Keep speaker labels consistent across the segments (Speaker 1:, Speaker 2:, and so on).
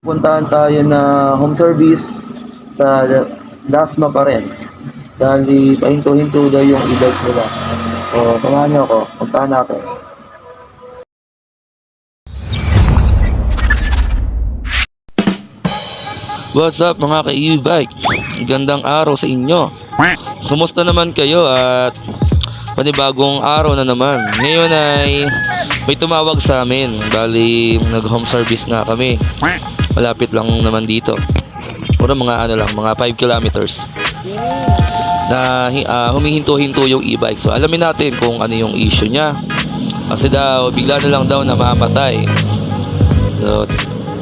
Speaker 1: Puntahan tayo na home service sa Dasma pa rin. Dahil pahinto-hinto daw yung e-bike nila. So, samahan niyo ako. Puntahan natin.
Speaker 2: What's up mga ka-e-bike? Gandang araw sa inyo. Kumusta naman kayo at panibagong araw na naman. Ngayon ay may tumawag sa amin. Bali nag-home service nga kami. Malapit lang naman dito. Puro mga mga 5 kilometers. Na humihinto-hinto yung e-bike. So alamin natin kung ano yung issue niya. Kasi daw bigla na lang daw na mamatay. So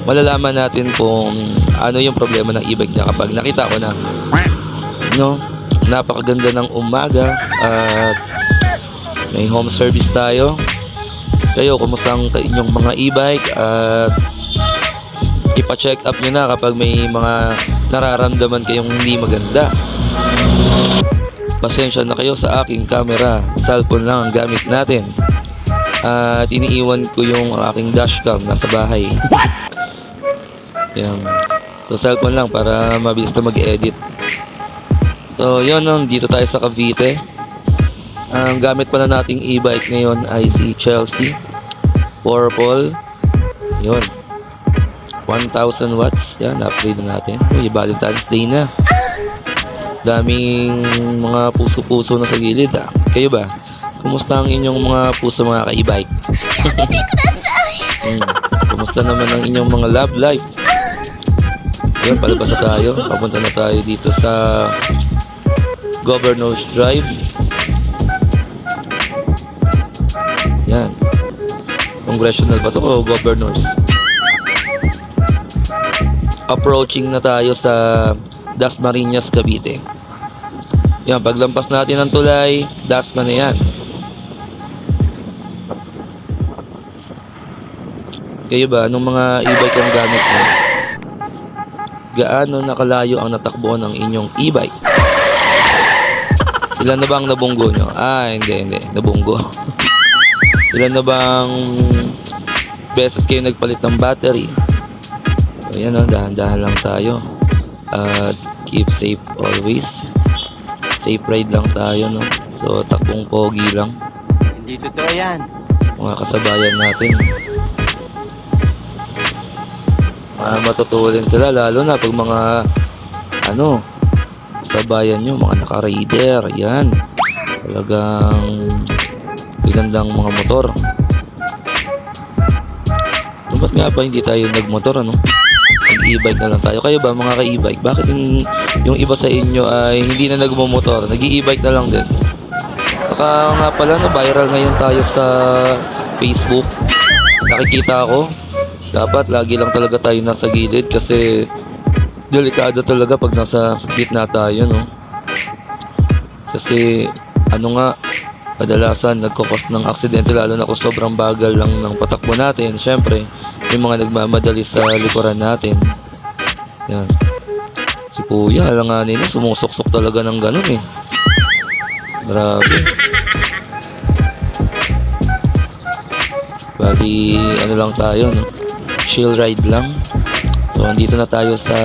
Speaker 2: malalaman natin kung ano yung problema ng e-bike niya kapag nakita ko na. No, napakaganda ng umaga at may home service tayo. Kayo, kumusta ang inyong mga e-bike at ipa-check up nyo na kapag may mga nararamdaman kayong hindi maganda. Pasensya na kayo sa aking camera, cellphone lang ang gamit natin. At iniiwan ko yung aking dashcam nasa bahay. Yan. So cellphone lang para mabilis na mag-edit. So yun, dito tayo sa Cavite. Ang gamit pala nating e-bike ngayon ay si Chelsea Purple. Yun, 1000 watts. Yan, upgrade na natin. Uy, Valentine's Day na. Daming mga puso-puso na sa gilid. Kayo ba? Kumusta ang inyong mga puso, mga ka-e-bike? Kumusta naman ang inyong mga love life? Yun, palabas na tayo. Papunta na tayo dito sa Governor's Drive. Yan. Congressional ba to o Governors? Approaching na tayo sa Dasmariñas, Cavite. Yan, paglampas natin ng tulay, Dasma na yan. Kayo ba, anong mga e-bike ang gamit mo? Gaano nakalayo ang natakbo ng inyong e-bike? Ilan na ba ang nabunggo nyo? Hindi, nabunggo. Ilan na bang beses kayo nagpalit ng battery? So yan, dahan-dahan lang tayo. At keep safe always. Safe ride lang tayo, no? So takbong pogi lang.
Speaker 3: Hindi totoo yan.
Speaker 2: Mga kasabayan natin. Matutulin sila, lalo na pag mga kasabayan nyo, mga naka-raider. Yan, talagang gagandang mga motor. Ba't nga ba hindi tayo nagmotor, nag-e-bike na lang tayo? Kayo ba, mga ka-e-bike, bakit yung iba sa inyo ay hindi na nagmumotor, nag-e-bike na lang din? Saka nga pala, viral ngayon tayo sa Facebook. Nakikita ako, dapat lagi lang talaga tayo nasa gilid kasi delikado talaga pag nasa gitna tayo, kasi kadalasan nagkakos ng aksidente, lalo na kung sobrang bagal lang ng patakbo natin. Syempre yung mga nagmamadali sa likuran natin. Yan, si kuya, alanganin na, sumusuksok talaga ng ganun grabe. Bali lang tayo, chill ride lang. So andito na tayo sa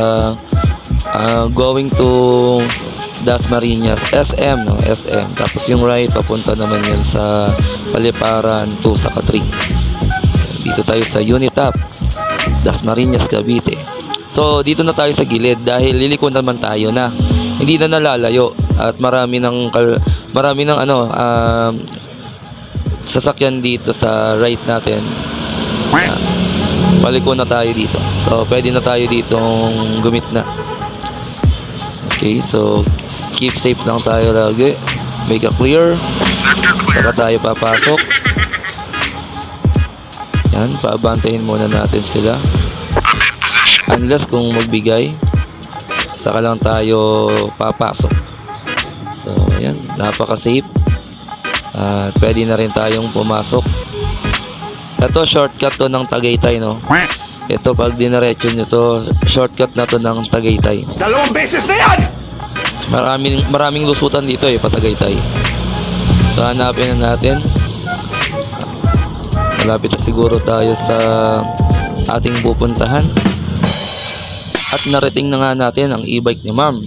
Speaker 2: going to Dasmariñas SM, SM. Tapos yung right papunta naman yan sa Paliparan to sa Katri. Dito tayo sa Unitap, Dasmariñas, Cavite. So dito na tayo sa gilid dahil liliko naman tayo na. Hindi na nalalayo at marami ng sasakyan dito sa right natin. Paliko na tayo dito. So pwede na tayo ditong gumitna. Okay, so keep safe lang tayo lagi. Make a clear. Saka tayo papasok. Yan, paabantayin muna natin sila. Unless kung magbigay, saka lang tayo papasok. So yan, napaka-safe. At pwede na rin tayong pumasok. Ito, shortcut to ng Tagaytay, Ito, pag dinaretso nyo to, shortcut na to ng Tagaytay.
Speaker 3: 2 beses na yan!
Speaker 2: Maraming lusutan dito Patagaytay. So hanapin na natin. Malapit na siguro tayo sa ating pupuntahan. At narating na nga natin ang e-bike ni ma'am.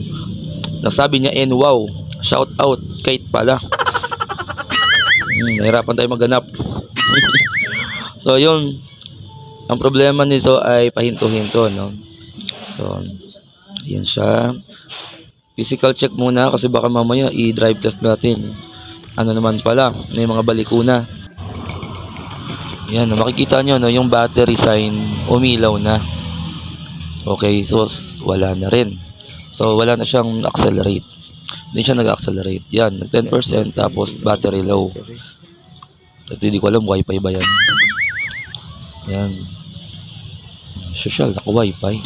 Speaker 2: Nasabi niya and wow, shout out Kate pala. Nahirapan tayo maghanap. So yun, ang problema nito ay pahinto-hinto, no? So yan siya. Physical check muna kasi baka mamaya i-drive test natin. Ano naman pala, may mga balikuna. Yan, makikita nyo, no, yung battery sign umilaw na. Okay, so wala na rin. So wala na siyang accelerate. Hindi siya nag-accelerate. Yan, nag 10% tapos battery low. At hindi ko alam, wifi ba yan? Yan. Social, ako wifi.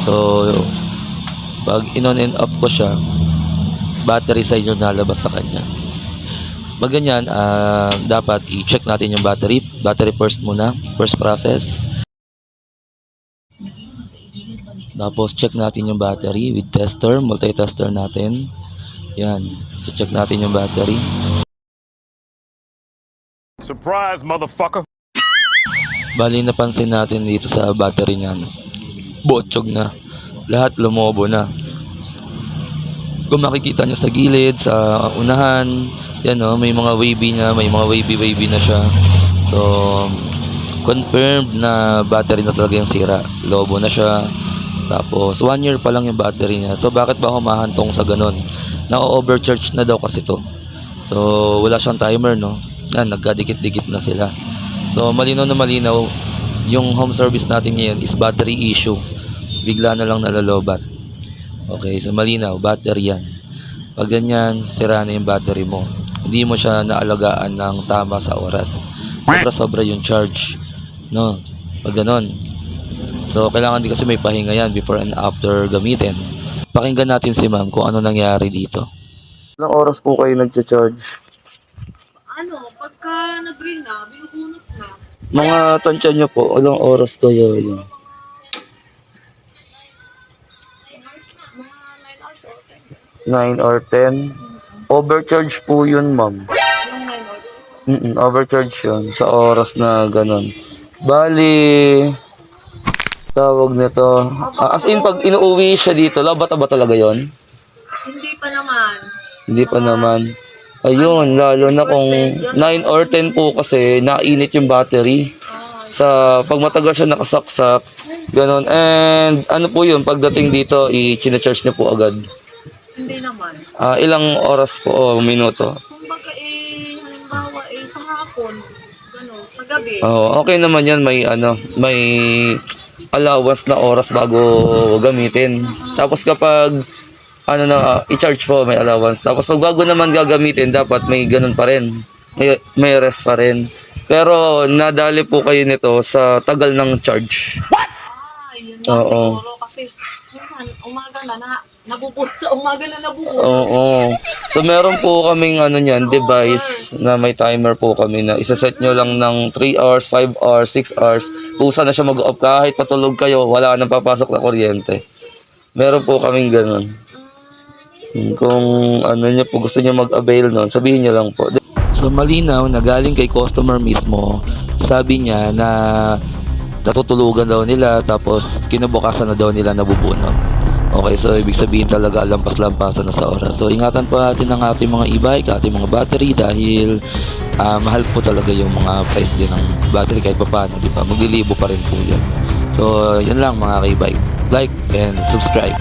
Speaker 2: So, pag in-on and off ko siya, battery sign yung nalabas sa kanya. Pag ganyan, dapat i-check natin yung battery. Battery first muna, first process. Tapos check natin yung battery with tester, multi-tester natin. Yan, check natin yung battery.
Speaker 3: Surprise, motherfucker!
Speaker 2: Bali napansin natin dito sa battery niya, no? Botsyog na. Lahat lumobo na. Kung makikita niyo sa gilid, sa unahan, yan, no, may mga wavy na, may mga wavy na siya. So, confirmed na battery na talaga yung sira. Lobo na siya. Tapos 1 year pa lang yung battery niya. So bakit ba humahantong sa ganun? Na-overcharge na daw kasi to. So wala siyang timer, no? Yan, nagkadikit-dikit na sila. So malinaw na malinaw, yung home service natin ngayon is battery issue. Bigla na lang nalalobat. Okay, so malinaw, battery yan. Pag ganyan, sira na yung battery mo. Hindi mo siya naalagaan ng tama sa oras. Sobra-sobra yung charge, no? Pag ganon. So, kailangan din kasi may pahinga yan before and after gamitin. Pakinggan natin si ma'am kung ano nangyari dito.
Speaker 1: Ilang oras po kayo nagcha-charge?
Speaker 4: Pagka nag-green na, binubunot na.
Speaker 1: Mga tansya nyo po, ilang oras kayo yun?
Speaker 4: Mga
Speaker 1: 9
Speaker 4: 9 hours or 10.
Speaker 1: or 10? Overcharge po yun, ma'am.
Speaker 4: Yung 9 hours.
Speaker 1: Overcharge yun sa oras na ganun. Bali, tawag nito. As in, pag inuuwi siya dito, labata ba talaga yon?
Speaker 4: Hindi pa naman.
Speaker 1: Hindi pa naman. Ayun, lalo na kung 9 or 10 po kasi nainit yung battery. Sa pag matagal siya nakasaksak, ganon. And ano po yun, pagdating dito, i-charge niyo po agad.
Speaker 4: Hindi naman.
Speaker 1: Ilang oras po o minuto?
Speaker 4: Kung baga halimbawa sa hapon, gano'n, sa gabi.
Speaker 1: Okay naman yan, may allowance na oras bago gamitin. Tapos kapag i-charge po, may allowance. Tapos pag bago naman gagamitin, dapat may ganun pa rin. May rest pa rin. Pero nadali po kayo nito sa tagal ng charge.
Speaker 4: Yun lang siguro kasi minsan umaga na nabubot sa umaga na nabubot.
Speaker 1: Oo. So meron po kaming device na may timer po kami na isaset nyo lang ng 3 hours, 5 hours, 6 hours. Kusa na siya mag-off kahit patulog kayo, wala nang papasok na kuryente. Meron po kaming ganun. Kung nyo po gusto nyo mag-avail nun, sabihin nyo lang po.
Speaker 2: So malinaw na galing kay customer mismo. Sabi niya na natutulugan daw nila tapos kinabukasan na daw nila nabubunot. Okay, so ibig sabihin talaga lampas-lampasan na sa oras. So ingatan po natin ang ating mga e-bike, ating mga battery dahil mahal po talaga yung mga price din ng battery kahit pa paano, di ba? Maglilibo pa rin po yan. So yan lang mga e-bike. Like and subscribe.